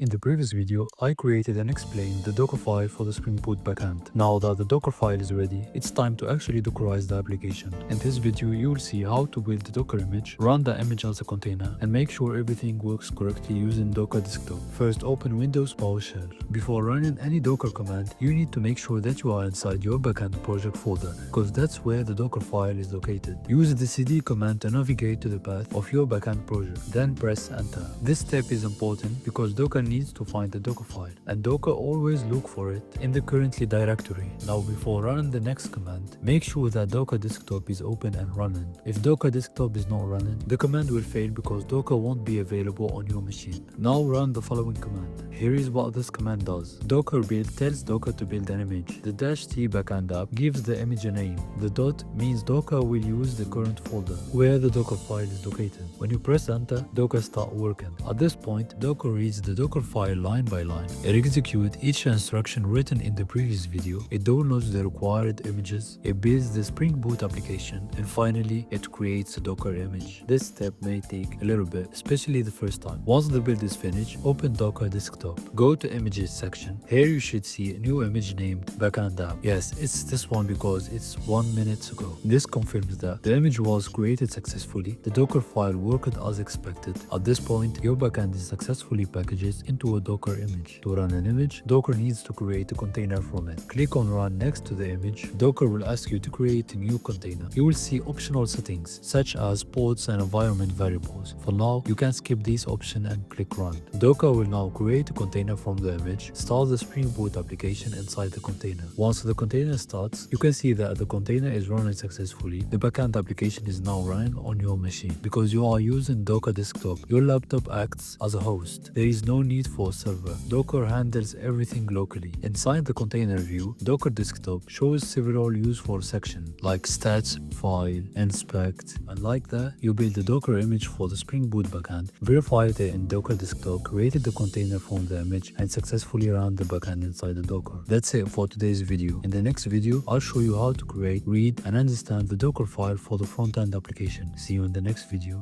In the previous video, I created and explained the Dockerfile for the Spring Boot backend. Now that the Dockerfile is ready, it's time to actually Dockerize the application. In this video, you will see how to build the Docker image, run the image as a container, and make sure everything works correctly using Docker Desktop. First, open Windows PowerShell. Before running any Docker command, you need to make sure that you are inside your backend project folder, because that's where the Dockerfile is located. Use the cd command to navigate to the path of your backend project, then press enter. This step is important because Docker needs to find the Dockerfile, and Docker always look for it in the currently directory. Now before running the next command, make sure that Docker Desktop is open and running. If Docker Desktop is not running, the command will fail because Docker won't be available on your machine. Now run the following command. Here is what this command does. Docker build tells Docker to build an image. The -t backend app gives the image a name. The dot means Docker will use the current folder where the Dockerfile is located. When you press enter, Docker start working. At this point, Docker reads the Dockerfile line by line. It executes each instruction written in the previous video. It downloads the required images. It builds the Spring Boot application. And finally, it creates a Docker image. This step may take a little bit, especially the first time. Once the build is finished, open Docker Desktop. Go to Images section. Here you should see a new image named Backend app. Yes, it's this one because it's 1 minute ago. This confirms that the image was created successfully. The Dockerfile worked as expected. At this point, your backend is successfully packaged into a Docker image. To run an image, Docker needs to create a container from it. Click on Run next to the image. Docker will ask you to create a new container. You will see optional settings such as ports and environment variables. For now, you can skip these options and click Run. Docker will now create a container from the image. Start the Spring Boot application inside the container. Once the container starts, you can see that the container is running successfully. The backend application is now running on your machine. Because you are using Docker Desktop, your laptop acts as a host. There is no need for a server. Docker handles everything locally. Inside the container view, Docker Desktop shows several useful sections like stats, file, inspect, and like that, you build the Docker image for the Spring Boot backend, verified it in Docker Desktop, created the container from the image, and successfully ran the backend inside the Docker. That's it for today's video. In the next video, I'll show you how to create, read, and understand the Dockerfile for the front-end application. See you in the next video.